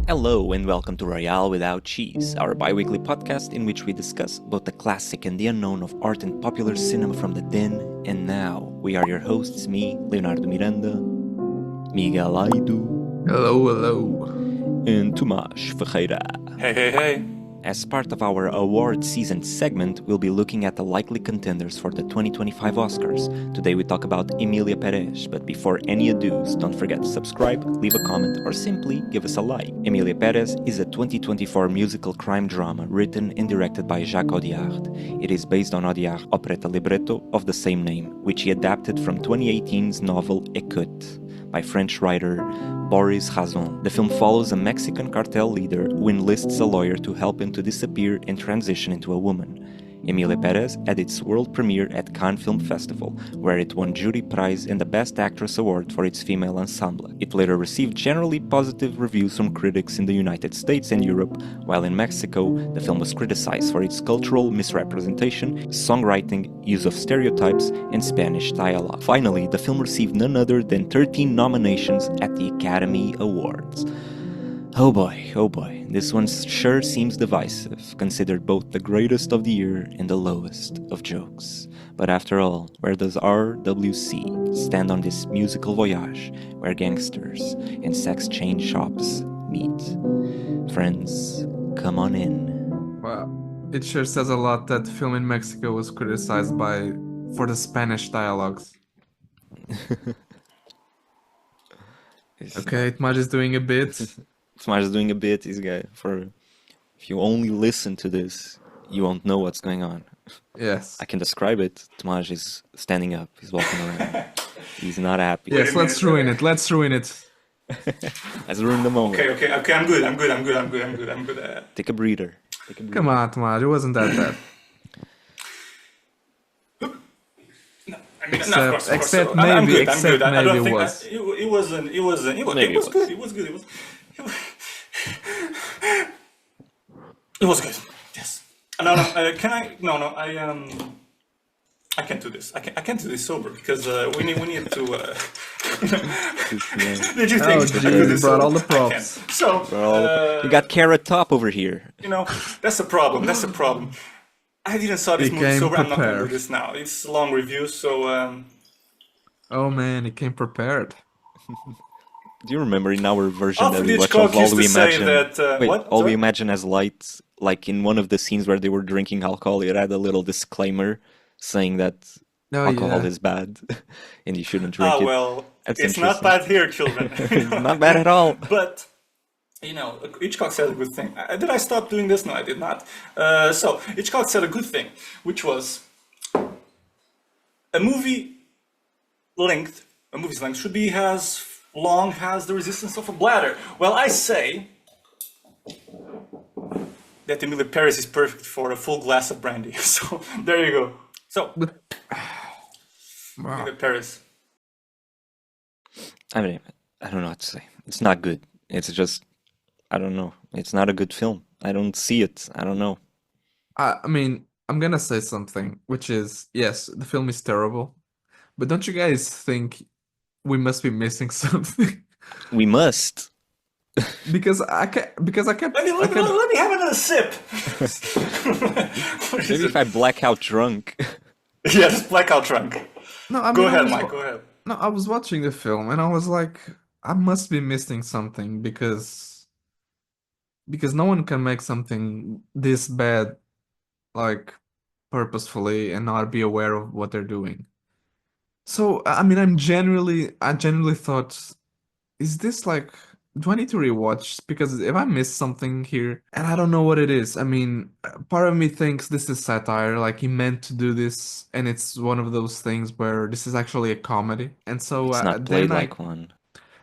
Hello and welcome to Royale Without Cheese, our bi-weekly podcast in which we discuss both the classic and the unknown of art and popular cinema from the then and now. We are your hosts, me, Leonardo Miranda, Miguel Aido, Hello. and Tomás Ferreira. Hey. As part of our award season segment, we'll be looking at the likely contenders for the 2025 Oscars. Today we talk about Emilia Pérez, but before any ado, don't forget to subscribe, leave a comment, or simply give us a like. Emília Pérez is a 2024 musical crime drama written and directed by Jacques Demy. It is based on Audiard's operetta libretto of the same name, which he adapted from 2018's novel Écoute by French writer Boris Razon. The film follows a Mexican cartel leader who enlists a lawyer to help him to disappear and transition into a woman. Emília Pérez had its world premiere at Cannes Film Festival, where it won Jury Prize and the Best Actress Award for its female ensemble. It later received generally positive reviews from critics in the United States and Europe, while in Mexico, the film was criticized for its cultural misrepresentation, songwriting, use of stereotypes, and Spanish dialogue. Finally, the film received none other than 13 nominations at the Academy Awards. Oh boy, this one sure seems divisive, considered both the greatest of the year and the lowest of jokes. But after all, where does RWC stand on this musical voyage where gangsters and sex chain shops meet? Friends, come on in. Well, it sure says a lot that the film in Mexico was criticized for the Spanish dialogues. Okay, Tomás is doing a bit. Tomás is doing a bit, this guy. If you only listen to this, you won't know what's going on. Yes. I can describe it. Tomás is standing up, he's walking around. He's not happy. Yes, let's ruin it. Let's ruin it. Let's ruin the moment. Okay, I'm good. Take a breather. Come on, Tomás, it wasn't that bad. I mean, no, of course. Except I'm maybe good. I don't think was. it wasn't. It was good. It was good. It was good. Yes. No. Can I? No. I can't do this. I can't do this sober because we need to. Did you think? You brought all the props. So you got Carrot Top over here. That's a problem. I didn't saw this movie sober. I'm not gonna do Prepared. this now. It's a long review, so. Oh man, he came prepared. Do you remember in our version that Alfred we watched Hitchcock of All used We to say Imagine? that, Wait, what? All We Sorry? Imagine as Light, like in one of the scenes where they were drinking alcohol, it had a little disclaimer saying that Oh alcohol yeah. is bad and you shouldn't drink it. Well, That's it's not interesting. bad here, children. It's not bad at all. But, Hitchcock said a good thing. Did I stop doing this? No, I did not. So, Hitchcock said a good thing, which was a movie's length should be as long as the resistance of a bladder. Well, I say that Emília Pérez is perfect for a full glass of brandy. So, there you go. So, Wow. Emília Pérez. I mean, I don't know what to say. It's not good. It's just, I don't know. It's not a good film. I don't see it. I don't know. I mean, I'm gonna say something, which is, yes, the film is terrible, but don't you guys think we must be missing something? We must. Because I kept Let me have another sip. What is Maybe it? if I black out drunk. Yeah, just blackout drunk. No, I mean, Go I ahead, was Mike. Go ahead. No, I was watching the film and I was like, I must be missing something because no one can make something this bad, like purposefully and not be aware of what they're doing. So, I mean, I genuinely thought, is this like, do I need to rewatch? Because if I missed something here, and I don't know what it is. I mean, part of me thinks this is satire, like he meant to do this, and it's one of those things where this is actually a comedy. And so It's not played then like one.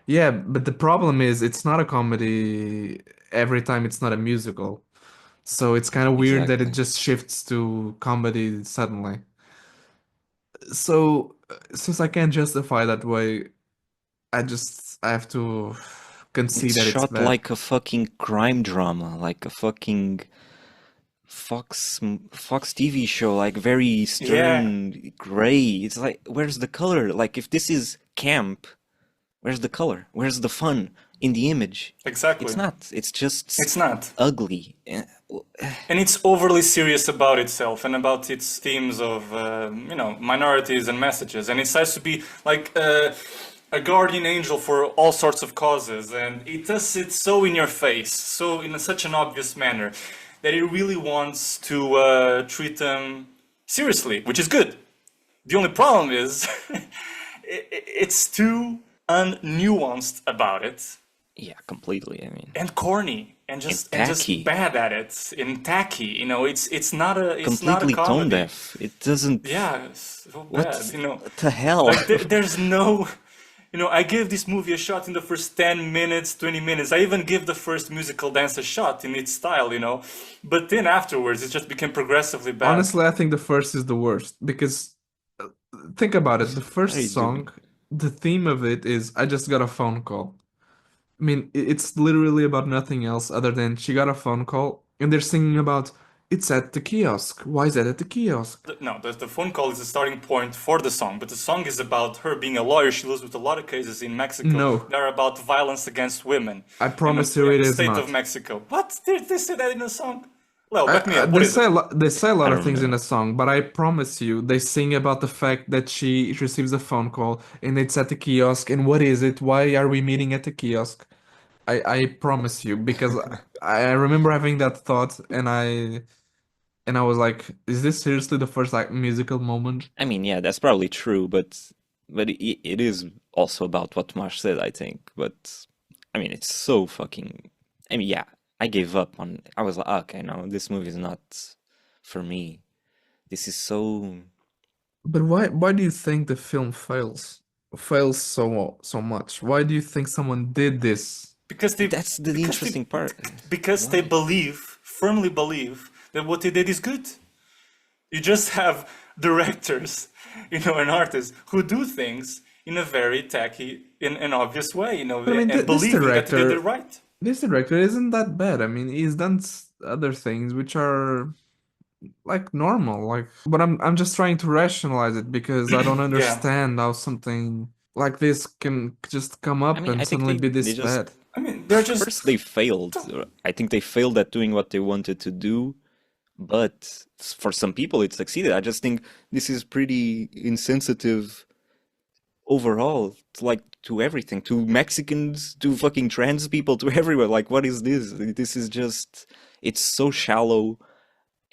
yeah, but the problem is it's not a comedy every time it's not a musical. So it's kind of weird that it Exactly. just shifts to comedy suddenly. So since I can't justify that way, I have to concede It's that it's shot bad. like a fucking crime drama, like a fucking Fox TV show, like very stern, gray. It's like, where's the color? Like, if this is camp, where's the color? Where's the fun? in the image. Exactly. It's not. It's just It's not. ugly. And it's overly serious about itself and about its themes of, minorities and messages. And it starts to be like a guardian angel for all sorts of causes. And it does it so in your face, so in such an obvious manner, that it really wants to treat them seriously, which is good. The only problem is it's too unnuanced about it. Yeah, completely. I mean, And corny and just tacky. bad at it and tacky. It's not a completely tone comedy. deaf. It doesn't. Yeah, it's so What, bad. what the hell? Like there's no. I gave this movie a shot in the first 10 minutes, 20 minutes. I even give the first musical dance a shot in its style, But then afterwards, it just became progressively bad. Honestly, I think the first is the worst because think about it. The What are you first song, doing? the theme of it is I just got a phone call. I mean, it's literally about nothing else other than she got a phone call and they're singing about it's at the kiosk. Why is that at the kiosk? No, the phone call is the starting point for the song, but the song is about her being a lawyer. She lives with a lot of cases in Mexico No. that are about violence against women. I promise you in it the is state not. of Mexico. What? They say that in the song? Well, back me up. What They is say it? they say a lot I of don't things in know. a song, but I promise you, they sing about the fact that she receives a phone call and it's at the kiosk. And what is it? Why are we meeting at the kiosk? I promise you, because I remember having that thought, and I was like, is this seriously the first like musical moment? I mean, yeah, that's probably true, but it is also about what Marsh said, I think. But I mean, it's so fucking. I mean, yeah, I gave up on. I was like, okay, no, this movie is not for me. This is so. But why do you think the film fails so much? Why do you think someone did this? Because they That's the because interesting part. they Why? firmly believe that what they did is good. You just have directors, and artists who do things in a very tacky, in an obvious way, But I mean, and believing that they did it right. this director isn't that bad. I mean, he's done other things which are like normal, like. But I'm just trying to rationalize it because I don't Yeah. understand how something like this can just come I up mean, and I think suddenly be they this just. bad. I mean, they're just First, they failed. I think they failed at doing what they wanted to do, but for some people, it succeeded. I just think this is pretty insensitive overall, like to everything, to Mexicans, to fucking trans people, to everywhere. Like, what is this? This is just, it's so shallow,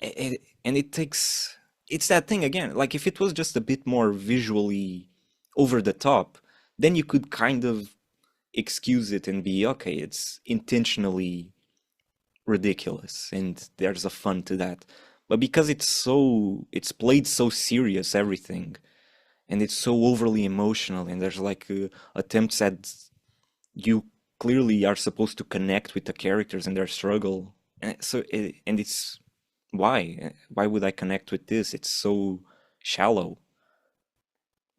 and it takes, it's that thing again. Like, if it was just a bit more visually over the top, then you could kind of excuse it and be okay, it's intentionally ridiculous and there's a fun to that. But because it's played so serious, everything, and it's so overly emotional, and there's like attempts at you clearly are supposed to connect with the characters and their struggle, and it's why would I connect with this? It's so shallow.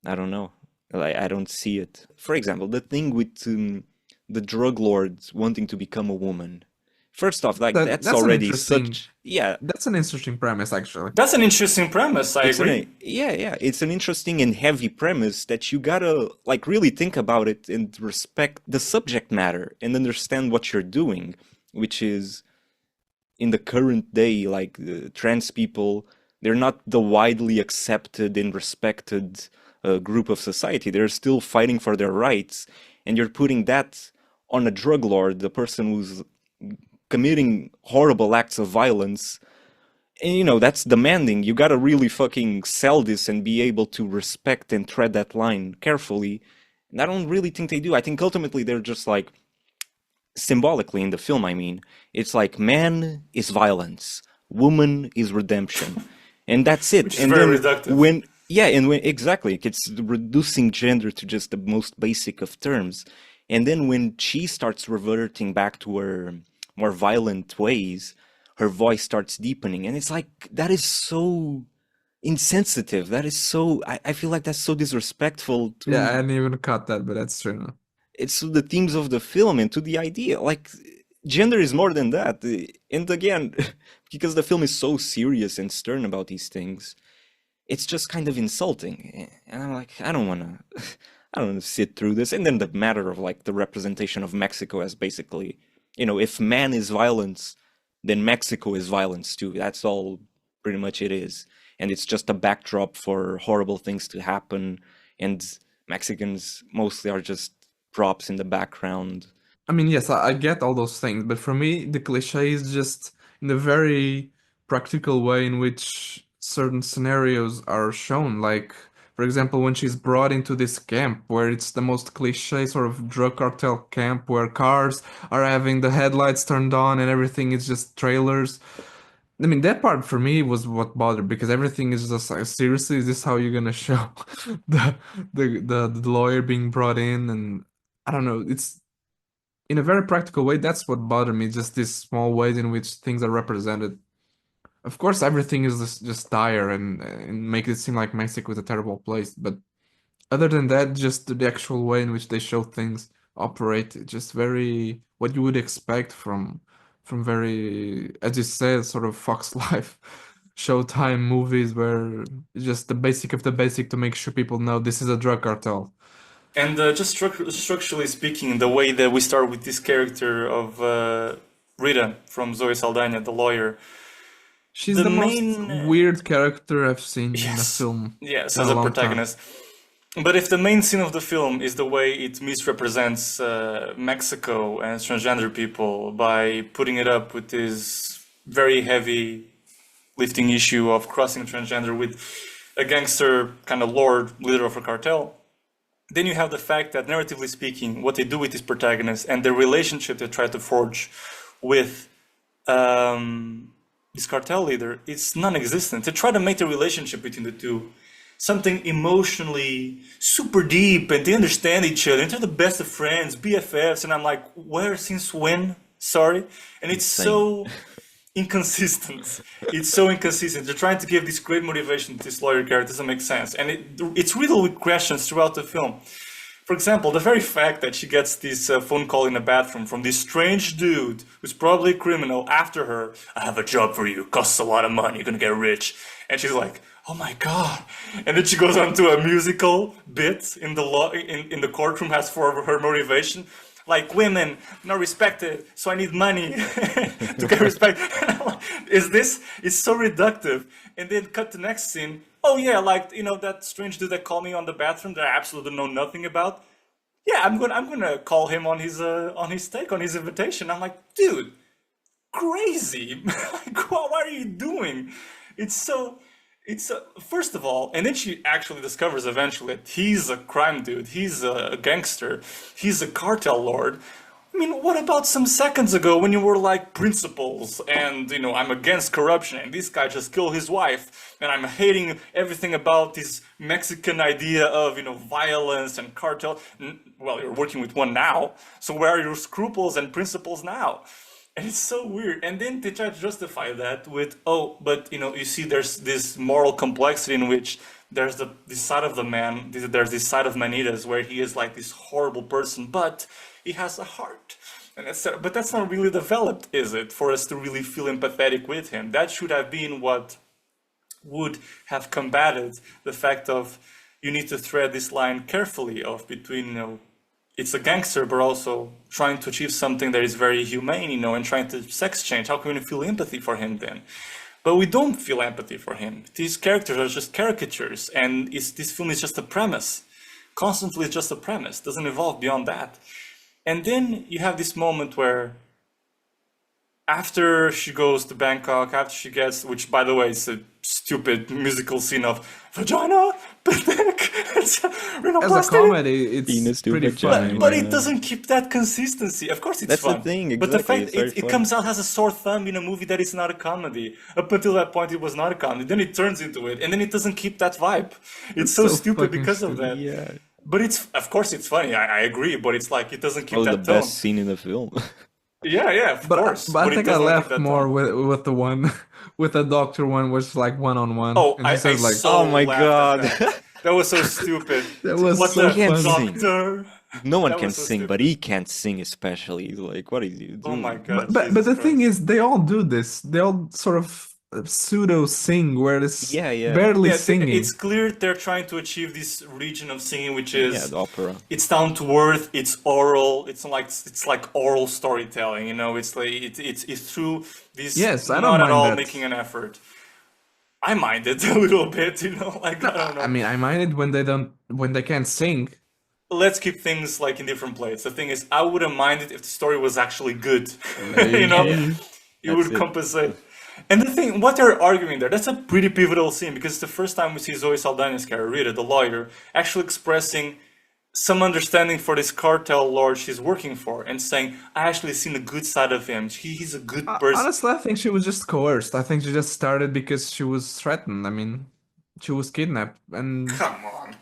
I don't know. I don't see it. For example, the thing with the drug lords wanting to become a woman. First off, like that's That's an already interesting such, yeah. that's an interesting premise actually. that's an interesting premise. I It's agree. it's an interesting and heavy premise that you gotta like really think about it and respect the subject matter and understand what you're doing, which is in the current day, like the trans people, they're not the widely accepted and respected group of society. They're still fighting for their rights, and you're putting that on a drug lord, the person who's committing horrible acts of violence. And that's demanding. You gotta really fucking sell this and be able to respect and tread that line carefully. And I don't really think they do. I think ultimately they're just like, symbolically in the film, I mean, it's like man is violence, woman is redemption, and that's it. Which is And very then reductive. when exactly, it's reducing gender to just the most basic of terms. And then when she starts reverting back to her more violent ways, her voice starts deepening, and it's like that is so insensitive. That is so. I feel like that's so disrespectful to. Yeah, I hadn't even caught that, but that's true. It's to the themes of the film and to the idea. Like, gender is more than that. And again, because the film is so serious and stern about these things, it's just kind of insulting. And I'm like, I don't want to. I don't know, sit through this. And then the matter of like the representation of Mexico as basically, if man is violence, then Mexico is violence too. That's all pretty much it is. And it's just a backdrop for horrible things to happen. And Mexicans mostly are just props in the background. I mean, yes, I get all those things, but for me, the cliche is just in the very practical way in which certain scenarios are shown. Like, for example, when she's brought into this camp where it's the most cliche sort of drug cartel camp where cars are having the headlights turned on and everything is just trailers. I mean, that part for me was what bothered because everything is just like, seriously, is this how you're gonna show the the lawyer being brought in? And I don't know, it's in a very practical way, that's what bothered me, just these small ways in which things are represented. Of course, everything is just dire and make it seem like Mexico is a terrible place, but other than that, just the actual way in which they show things operate, it's just very what you would expect from very, as you said, sort of Fox Life, Showtime movies where it's just the basic of the basic to make sure people know this is a drug cartel. And just structurally speaking, the way that we start with this character of Rita from Zoe Saldaña, the lawyer, She's the the main most weird character I've seen in a yes, film yes, in as a a long time. protagonist. But if the main scene of the film is the way it misrepresents Mexico and transgender people by putting it up with this very heavy lifting issue of crossing transgender with a gangster kind of lord, leader of a cartel, then you have the fact that, narratively speaking, what they do with this protagonist and the relationship they try to forge with this cartel leader, it's non-existent. They try to make the relationship between the two something emotionally super deep, and they understand each other, and they're the best of friends, BFFs, and I'm like, where, since when? Sorry. And it's so inconsistent. It's so inconsistent. They're trying to give this great motivation to this lawyer character. It doesn't make sense. And it's riddled with questions throughout the film. For example, the very fact that she gets this phone call in a bathroom from this strange dude who's probably a criminal after her, I have a job for you, costs a lot of money, you're gonna get rich. And she's like, oh my God. And then she goes on to a musical bit in the law in the courtroom as for her motivation. Like, women not respected, so I need money to get respect. It's so reductive. And then cut to next scene. Oh yeah, like, that strange dude that called me on the bathroom that I absolutely know nothing about. Yeah, I'm gonna call him on his take, on his invitation. I'm like, dude, crazy. Like, what are you doing? First of all, and then she actually discovers eventually that he's a crime dude, he's a gangster, he's a cartel lord. I mean, what about some seconds ago when you were like principles and, I'm against corruption and this guy just killed his wife and I'm hating everything about this Mexican idea of, violence and cartel. Well, you're working with one now, so where are your scruples and principles now? And it's so weird. And then they try to justify that with, but you see there's this moral complexity in which there's this side of the man, there's this side of Manitas where he is like this horrible person, but he has a heart. But that's not really developed, is it, for us to really feel empathetic with him? That should have been what would have combated the fact of you need to thread this line carefully of between, it's a gangster, but also trying to achieve something that is very humane, and trying to sex change. How can we feel empathy for him then? But we don't feel empathy for him. These characters are just caricatures, and this film is just a premise. Constantly it's just a premise, doesn't evolve beyond that. And then you have this moment where after she goes to Bangkok, after she gets, which by the way is a stupid musical scene of vagina, pathetic, As a comedy, it's pretty funny. But it doesn't keep that consistency. Of course it's That's fun. the thing, But the exactly, fact it's very it comes out as a sore thumb in a movie that is not a comedy. Up until that point it was not a comedy. Then it turns into it. And then it doesn't keep that vibe. It's so stupid because of that. Yeah. But of course it's funny, I agree, but it's like it doesn't keep Probably that the tone. best scene in the film. Yeah, of course. But I it think I doesn't keep laughed that more tone. with the one with the doctor one, which is like one-on-one. Oh, and he I says like, so Oh my laughed at God. that. That was so stupid. That was What so the funny. doctor? No one That can was so sing, stupid. but he can't sing especially. Like, what is he doing? Oh my God. But Jesus the thing Christ. is, they all do this. They all sort of pseudo sing where it's Yeah. barely Yeah, singing. it's clear they're trying to achieve this region of singing, which Yeah, is the opera. it's down to earth, it's oral, it's like oral storytelling, you know. It's like it's through this Yes, I don't not at mind all that. making an effort. I mind it a little bit, you know, like I don't know. I mean, I mind it when they can't sing. Let's keep things like in different places. The thing is, I wouldn't mind it if the story was actually good. Maybe. You know, Yeah. you That's would it. compensate. And the thing, what they're arguing there, that's a pretty pivotal scene because it's the first time we see Zoe Saldaña's character, Rita, the lawyer, actually expressing some understanding for this cartel lord she's working for and saying, I actually seen the good side of him. He's a good person. Honestly, I think she was just coerced. I think she just started because she was threatened. I mean, she was kidnapped, and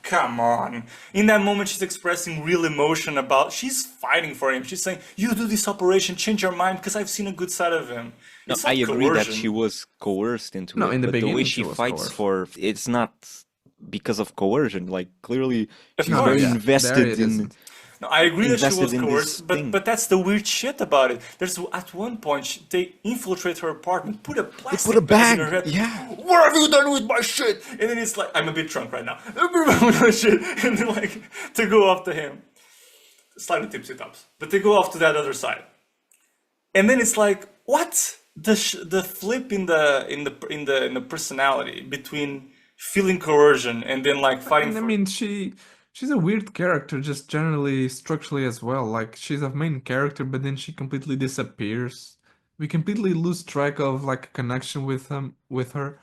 Come on. In that moment, she's expressing real emotion about, she's fighting for him. She's saying, you do this operation, change your mind because I've seen a good side of him. No, It's I not agree that coercion. she was coerced into No, it, in the but the way beginning she she was fights coerced. for it's not because of coercion. Like clearly, she's No, very yeah, there invested it in. isn't. No, I agree that she invested was in this coerced, thing. but that's the weird shit about it. There's at one point they infiltrate her apartment, put a plastic a bag in bag, her head. yeah. What have you done with my shit? And then it's like I'm a bit drunk right now. With my shit, and then like to go off to him, slightly tipsy tops, but they go off to that other side, and then it's like what the flip in the personality between feeling coercion and then like fighting And I for. mean, she's a weird character, just generally structurally as well. Like she's a main character, but then she completely disappears. We completely lose track of like a connection with her.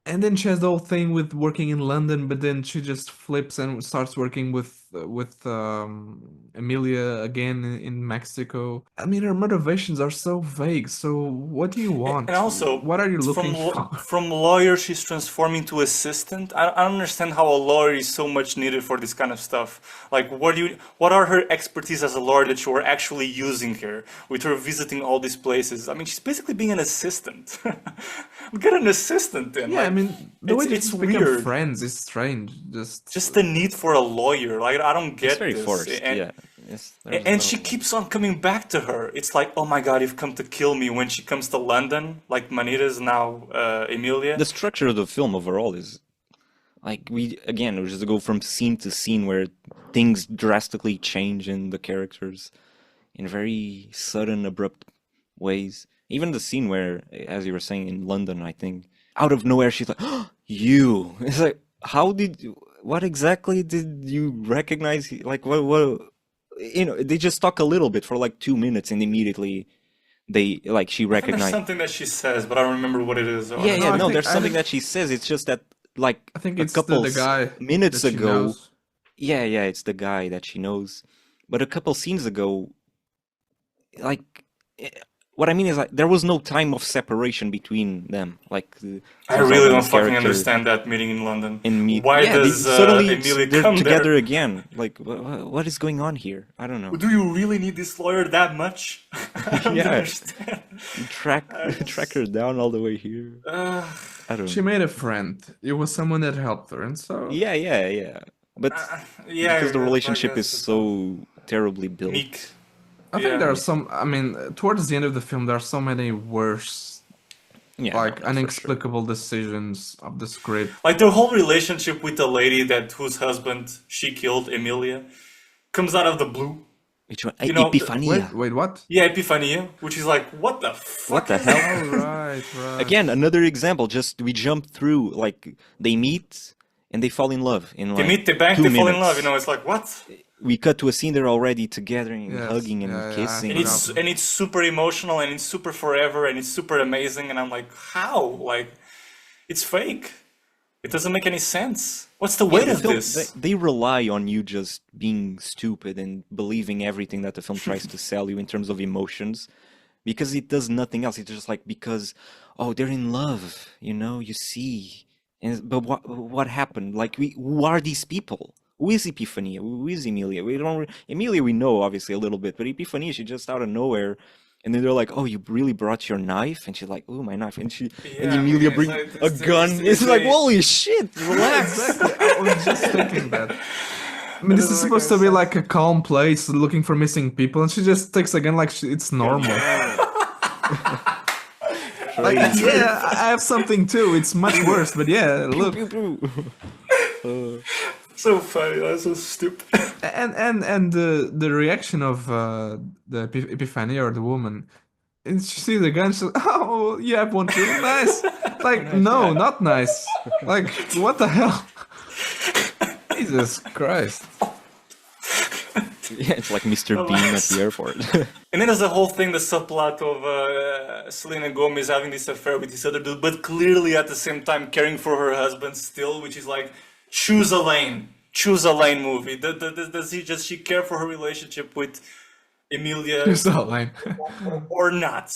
And then she has the whole thing with working in London, but then she just flips and starts working with Emilia again in Mexico. I mean, her motivations are so vague. So what do you And want? also, What are you looking for? from lawyer, she's transforming to assistant. I don't understand how a lawyer is so much needed for this kind of stuff. Like, what are her expertise as a lawyer that you are actually using here with her visiting all these places? I mean, she's basically being an assistant. Get an assistant then. Yeah, like, I mean, the way it's they become weird. friends is strange. Just The need for a lawyer. Like, I don't It's get very this. forced. And, Yeah. There's and no- she keeps on coming back to her. It's like, oh my god, you've come to kill me when she comes to London. Like Manita's now Emilia. The structure of the film overall is like we just go from scene to scene where things drastically change in the characters in very sudden, abrupt ways. Even the scene where, as you were saying, in London, I think, out of nowhere, she's like, oh, you. It's like, what exactly did you recognize? Like, what, they just talk a little bit for like 2 minutes and immediately she There's recognized. something that she says, but I don't remember what it is. Yeah, No, I no, think- there's I something think- that she says. It's just that, like, I think a it's couple the guy minutes that she ago. knows. Yeah, it's the guy that she knows. But a couple scenes ago, like, what I mean is, like, there was no time of separation between them. Like, I really don't Saldaña's fucking character understand that meeting in London. and me. Why Yeah, does suddenly Emilia they're come together there? again. Like, what is going on here? I don't know. Do you really need this lawyer that much? I don't Yeah. understand. Track her down all the way here. I don't She know. made a friend. It was someone that helped her, and so Yeah. But Yeah, because the I relationship guess is it's so terribly built. meek. I think Yeah. there are some. I mean, towards the end of the film, there are so many worse, Yeah, like no, for sure. inexplicable decisions of the script. Like the whole relationship with the lady whose husband she killed, Emilia, comes out of the blue. Which one? You know, Epifanía. Wait, what? Yeah, Epifanía, which is like, what the fuck? What the is hell? that? Oh, right. Again, another example. Just we jump through. Like they meet and they fall in love in They like meet, they bang, 2 they fall in minutes. love. You know, it's like what? We cut to a scene they're already together and Yes, hugging and yeah, kissing. And it's super emotional and it's super forever and it's super amazing. And I'm like, how? Like, it's fake. It doesn't make any sense. What's the weight The of film- this? They rely on you just being stupid and believing everything that the film tries to sell you in terms of emotions, because it does nothing else. It's just like because they're in love, you see. But what happened? Like who are these people? Who is Epifanía? Who is Emilia? Emilia we know obviously a little bit, but Epifanía, she's just out of nowhere. And then they're like, "Oh, you really brought your knife?" And she's like, "Oh, my knife!" And Yeah, Emilia it's brings like- a gun. It's like, holy shit! Relax. Exactly. I was just thinking that. I mean, this is supposed to be like a calm place looking for missing people, and she just takes a gun like it's normal. Like, crazy. yeah, I have something too. It's much worse, but yeah, look. Pew, pew. So funny. That's so stupid. And the reaction of the Epifanía or the woman, and she sees the gun, she's like, oh, you have one too, nice. Like, no, not nice. Like, what the hell? Jesus Christ. Yeah, it's like Mr. Bean at the airport. And then there's the whole thing, the subplot of Selena Gomez having this affair with this other dude, but clearly at the same time caring for her husband still, which is like, choose a lane movie. Does she care for her relationship with Emilia Here's the line. or not?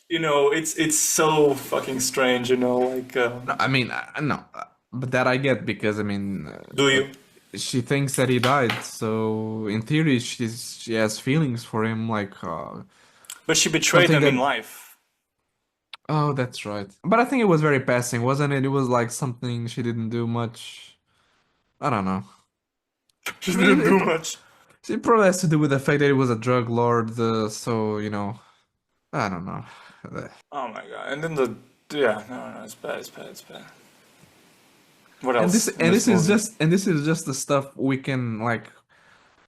You know, it's so fucking strange, you know, like... I mean, no, but that I get because, I mean... do you? She thinks that he died, so in theory she has feelings for him, like... But she betrayed him in life. Oh, that's right. But I think it was very passing, wasn't it? It was like something she didn't do much... I don't know. She didn't do much. It probably has to do with the fact that he was a drug lord, so, you know... I don't know. Oh my god. And then no, it's bad. What else? And this is just the stuff we can like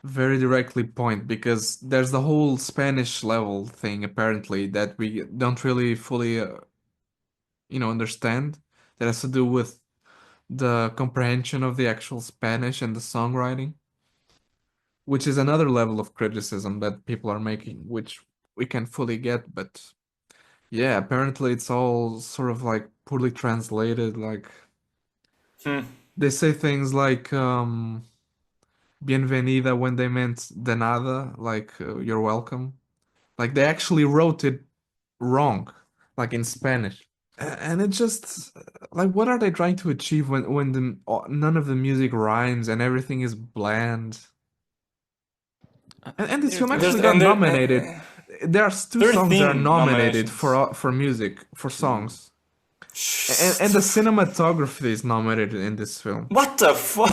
very directly point, because there's the whole Spanish level thing apparently that we don't really fully understand, that has to do with the comprehension of the actual Spanish and the songwriting, which is another level of criticism that people are making, which we can fully get, but yeah, apparently it's all sort of like poorly translated, like they say things like bienvenida when they meant de nada, like you're welcome. Like they actually wrote it wrong, like in Spanish. And it just like, what are they trying to achieve when none of the music rhymes and everything is bland? And this film actually got nominated. There's two songs that are nominated for music, for songs. And the cinematography is nominated in this film. What the fuck?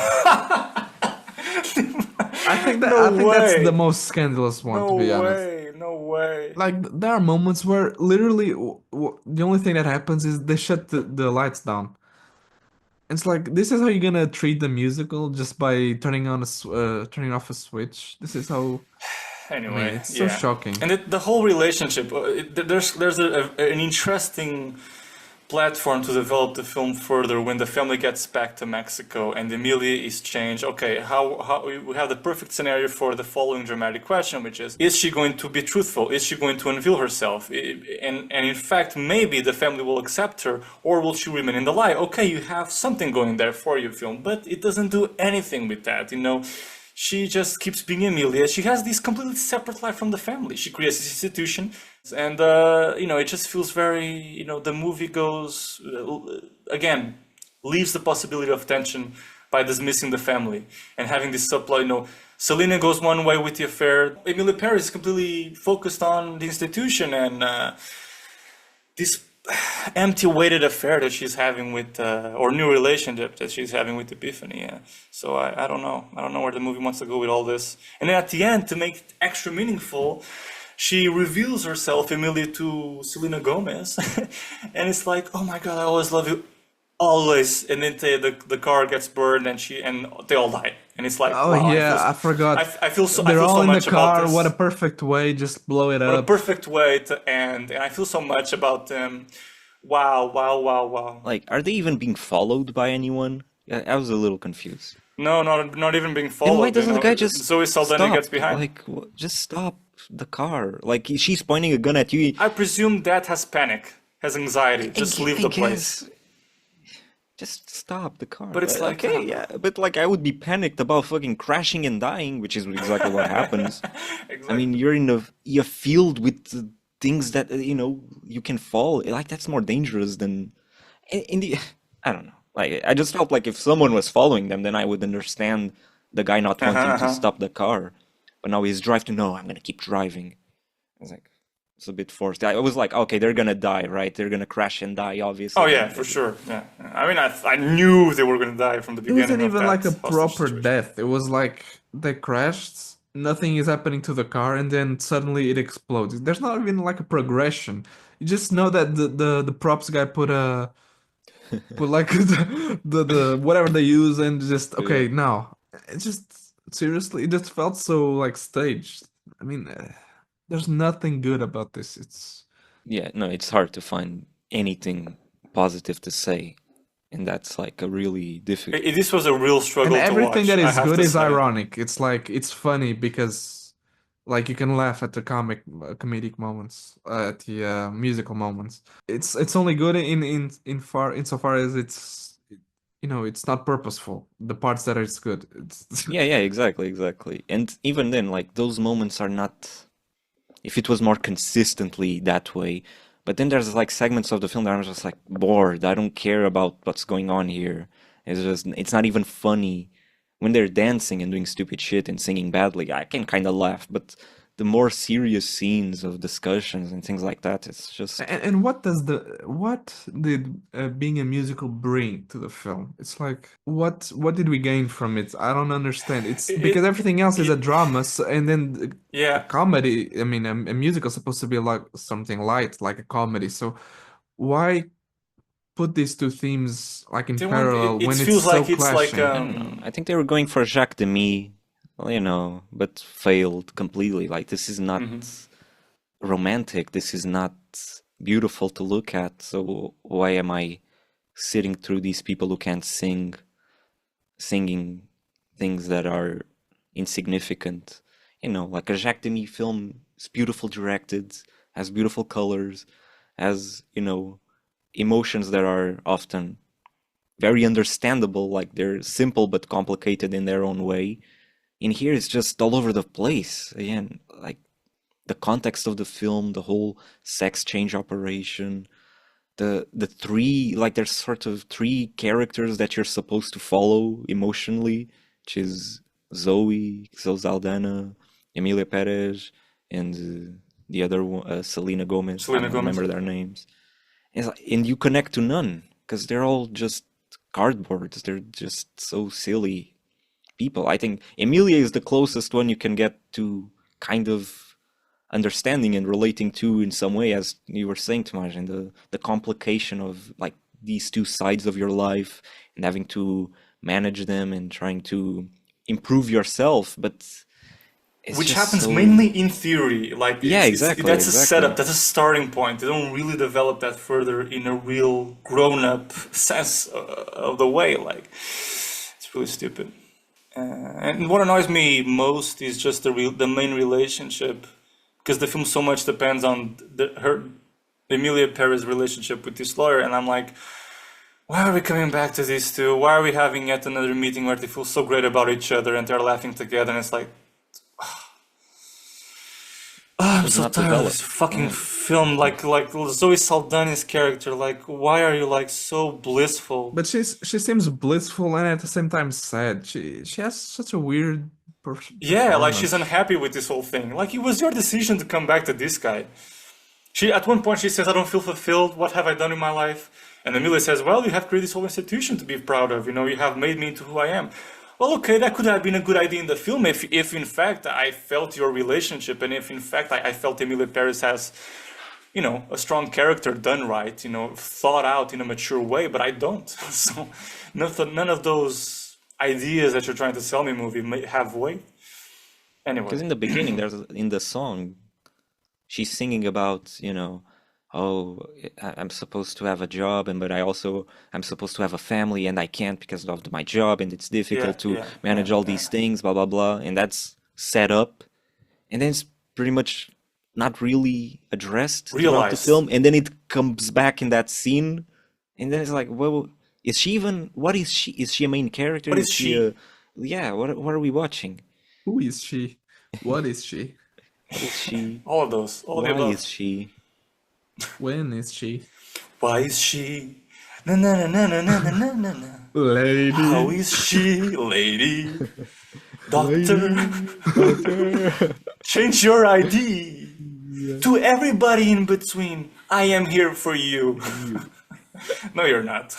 I think that's the most scandalous one, to be honest. No way. Like, there are moments where literally the only thing that happens is they shut the lights down. It's like, this is how you're gonna treat the musical, just by turning off a switch. This is how. Anyway, I mean, it's so shocking. And the whole relationship, there's an interesting platform to develop the film further when the family gets back to Mexico and Emilia is changed. Okay, how we have the perfect scenario for the following dramatic question, which is she going to be truthful? Is she going to unveil herself? And in fact, maybe the family will accept her, or will she remain in the lie? Okay, you have something going there for your film, but it doesn't do anything with that, you know. She just keeps being Emilia. She has this completely separate life from the family. She creates this institution, and it just feels very, the movie goes again, leaves the possibility of tension by dismissing the family and having this subplot. Selena goes one way with the affair. Emília Pérez is completely focused on the institution and this empty-weighted affair that she's having with, or new relationship that she's having with Epifanía. So I don't know. I don't know where the movie wants to go with all this. And then at the end, to make it extra meaningful, she reveals herself, Emilia, to Selena Gomez. And it's like, oh my God, I always love you. Always. And then the car gets burned and they all die. And it's like, oh wow, yeah, I forgot. I feel so. They're I feel all so in much the car. about this. What a perfect way! Just blow it What a up. perfect way to end. And I feel so much about them. Wow. Like, are they even being followed by anyone? I was a little confused. No, not even being followed. Then why doesn't the guy just Zoe Saldaña stop? gets behind? Like, just stop the car. Like, she's pointing a gun at you. I presume that has panic, has anxiety. Just leave the place. Just stop the car. But it's like, okay, yeah, but like I would be panicked about fucking crashing and dying, which is exactly what happens. Exactly. I mean, you're in a field with things that you can fall. Like, that's more dangerous than I don't know. Like, I just felt like if someone was following them, then I would understand the guy not wanting to stop the car. But now he's driving. No, I'm gonna keep driving. I was like, it's a bit forced. I was like, okay, they're gonna die, right? They're gonna crash and die, obviously. Oh yeah, for sure. Yeah. I mean, I knew they were gonna die from the It beginning. wasn't even like a hostage proper situation. death. It was like they crashed nothing is happening to the car, and then suddenly it explodes. There's not even like a progression. You just know that the props guy put like the whatever they use, and just Yeah. okay, now it just seriously, it just felt so like staged. I mean, there's nothing good about this. It's Yeah, no, it's hard to find anything positive to say, and that's like a really difficult. This was a real and struggle to everything watch, that I is have good to is say. ironic. It's like it's funny because like you can laugh at the comedic moments, at the musical moments. It's only good in far insofar as it's it's not purposeful. The parts that it's good. It's Yeah, yeah, exactly, exactly. And even then, like those moments are not. If it was more consistently that way, but then there's like segments of the film that I'm just like bored. I don't care about what's going on here. It's not even funny. When they're dancing and doing stupid shit and singing badly, I can kind of laugh, but the more serious scenes of discussions and things like that, it's just and what did being a musical bring to the film? It's like what did we gain from it? I don't understand. It's because It, everything else is a it, drama, so, and then a yeah, comedy. I mean, a musical is supposed to be like something light, like a comedy. So why put these two themes like in they want. parallel It when it's feels so like it's like clashing? I don't know. I think they were going for Jacques Demy, but failed completely. Like this is not mhm. romantic. This is not beautiful to look at. So why am I sitting through these people who can't singing things that are insignificant? Like a Jacques Demy film is beautiful directed, has beautiful colors, has, emotions that are often very understandable, like they're simple but complicated in their own way. In here, it's just all over the place. Again, like the context of the film, the whole sex change operation, the three like there's sort of three characters that you're supposed to follow emotionally, which is Zoe Saldaña, Emilia Pérez, and the other one, Selena Gomez. I Selena don't Gomez. remember their names. And you connect to none because they're all just cardboards. They're just so silly people. I think Emilia is the closest one you can get to kind of understanding and relating to in some way, as you were saying, Tomas, and the complication of like these two sides of your life and having to manage them and trying to improve yourself, but it's Which just happens so. mainly in theory. Like Yeah, it's exactly, that's a setup, exactly. that's a starting point. They don't really develop that further in a real grown-up sense of the way. Like it's really stupid. And what annoys me most is just the main relationship, because the film so much depends on her Emilia Pérez relationship with this lawyer, and I'm like, why are we coming back to these two? Why are we having yet another meeting where they feel so great about each other and they're laughing together? And it's like, I'm Was so not tired of this developed. fucking Yeah. film. Like Zoe Saldaña's character. Like, why are you like so blissful? But she seems blissful and at the same time sad. She has such a weird Yeah, like she's performance. unhappy with this whole thing. Like, it was your decision to come back to this guy. She at one point she says, "I don't feel fulfilled. What have I done in my life?" And Emilia says, "Well, you have created this whole institution to be proud of. You know, you have made me into who I am." Well, okay, that could have been a good idea in the film if in fact I felt your relationship, and if in fact I felt Emília Pérez has, a strong character done right, thought out in a mature way, but I don't. So none of those ideas that you're trying to sell me movie may have weight. Anyway, Because in the beginning, there's in the song, she's singing about, oh, I'm supposed to have a job, but I'm supposed to have a family, and I can't because of my job, and it's yeah, difficult to yeah, yeah, manage all yeah. these things, blah blah blah, and that's set up, and then it's pretty much not really addressed throughout the Realized. film, and then it comes back in that scene, and then it's like, well, is she even? What is she? Is she a main character? What Is is she a? she? Yeah. What are we watching? Who is she? What is she? What is she? All of those, all of the Why above. is she? When is she? Why is she? Na na na na na na na na na. How Lady. is she, lady? Doctor, Lady, doctor. change your ID. Yeah. To everybody in between, I am here for you. No, you're not.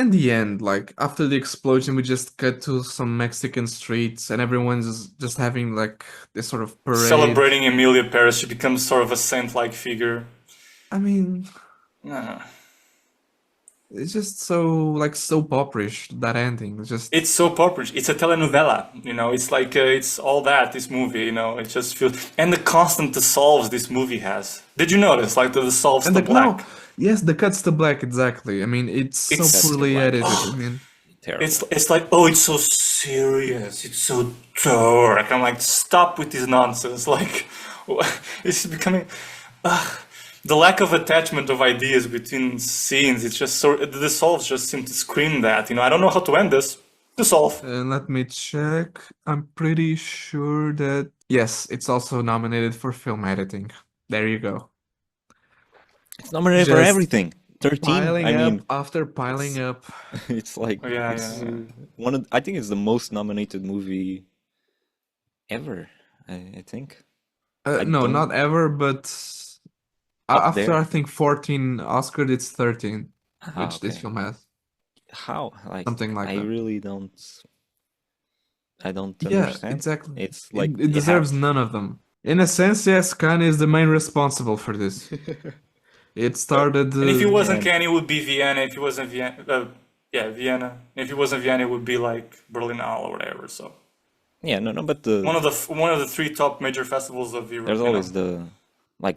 And the end, like after the explosion, we just cut to some Mexican streets, and everyone's just having like this sort of parade. Celebrating Emilia Pérez, she becomes sort of a saint-like figure. I mean, Nah. it's just so like soap operish, that ending. It's so popular. It's a telenovela, you know. It's like it's all that this movie, you know. It just feels, and the constant dissolves this movie has. Did you notice, like the dissolves and to the black? no, yes, the cuts to black, exactly. I mean, it's so It's- Cuts to poorly black. edited. I mean, Terrible. It's like, oh, it's so serious. It's so dark. I'm like, stop with this nonsense. Like, it's becoming. The lack of attachment of ideas between scenes, it's just so. The dissolves just seem to scream that. You know, I don't know how to end this. Dissolve. let me check. I'm pretty sure that yes, it's also nominated for film editing. There you go. It's nominated for Just everything. 13. Piling I up mean, after piling up. it's like Oh, yeah, it's yeah, yeah. one of. I think it's the most nominated movie ever. I think. I No, don't- not ever, but Up after there. I think 14 Oscars, it's 13, Ah, which this okay. film has. How? Like Something like I that. really don't. I don't Yeah, understand. exactly. It's like It you deserves have- none of them. In a sense, yes, Kanye is the main responsible for this. It started. And if it wasn't Yeah. Cannes, it would be Vienna. If it wasn't Vienna, yeah, Vienna. If it wasn't Vienna, it would be like Berlinale or whatever. So Yeah, no, but the one of the three top major festivals of Europe. there's you know? always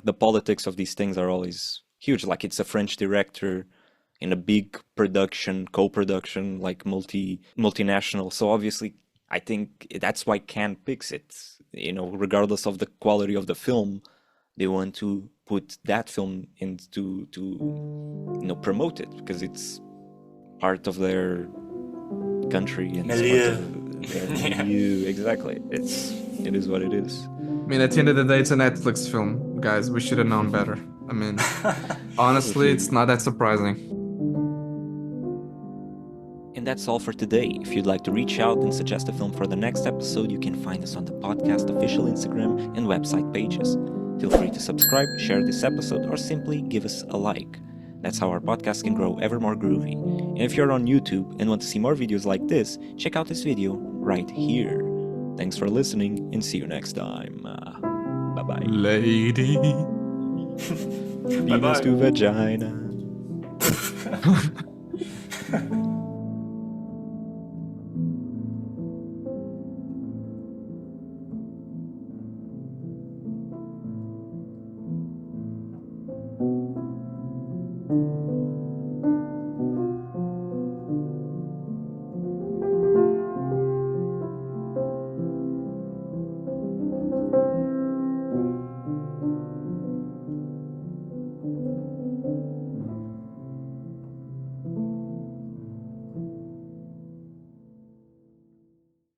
the politics of these things are always huge. Like it's a French director in a big production, co-production, like multinational. So obviously, I think that's why Cannes picks it. You know, regardless of the quality of the film, they want to put that film into to promote it because it's part of their country and it's part of their milieu. Exactly. It is what it is. I mean, at the end of the day, it's a Netflix film, guys. We should have known better. I mean, honestly, it's not that surprising. And that's all for today. If you'd like to reach out and suggest a film for the next episode, you can find us on the podcast official Instagram and website pages. Feel free to subscribe, share this episode, or simply give us a like. That's how our podcast can grow ever more groovy. And if you're on YouTube and want to see more videos like this, check out this video right here. Thanks for listening and see you next time. Bye-bye. Lady. Penis to vagina.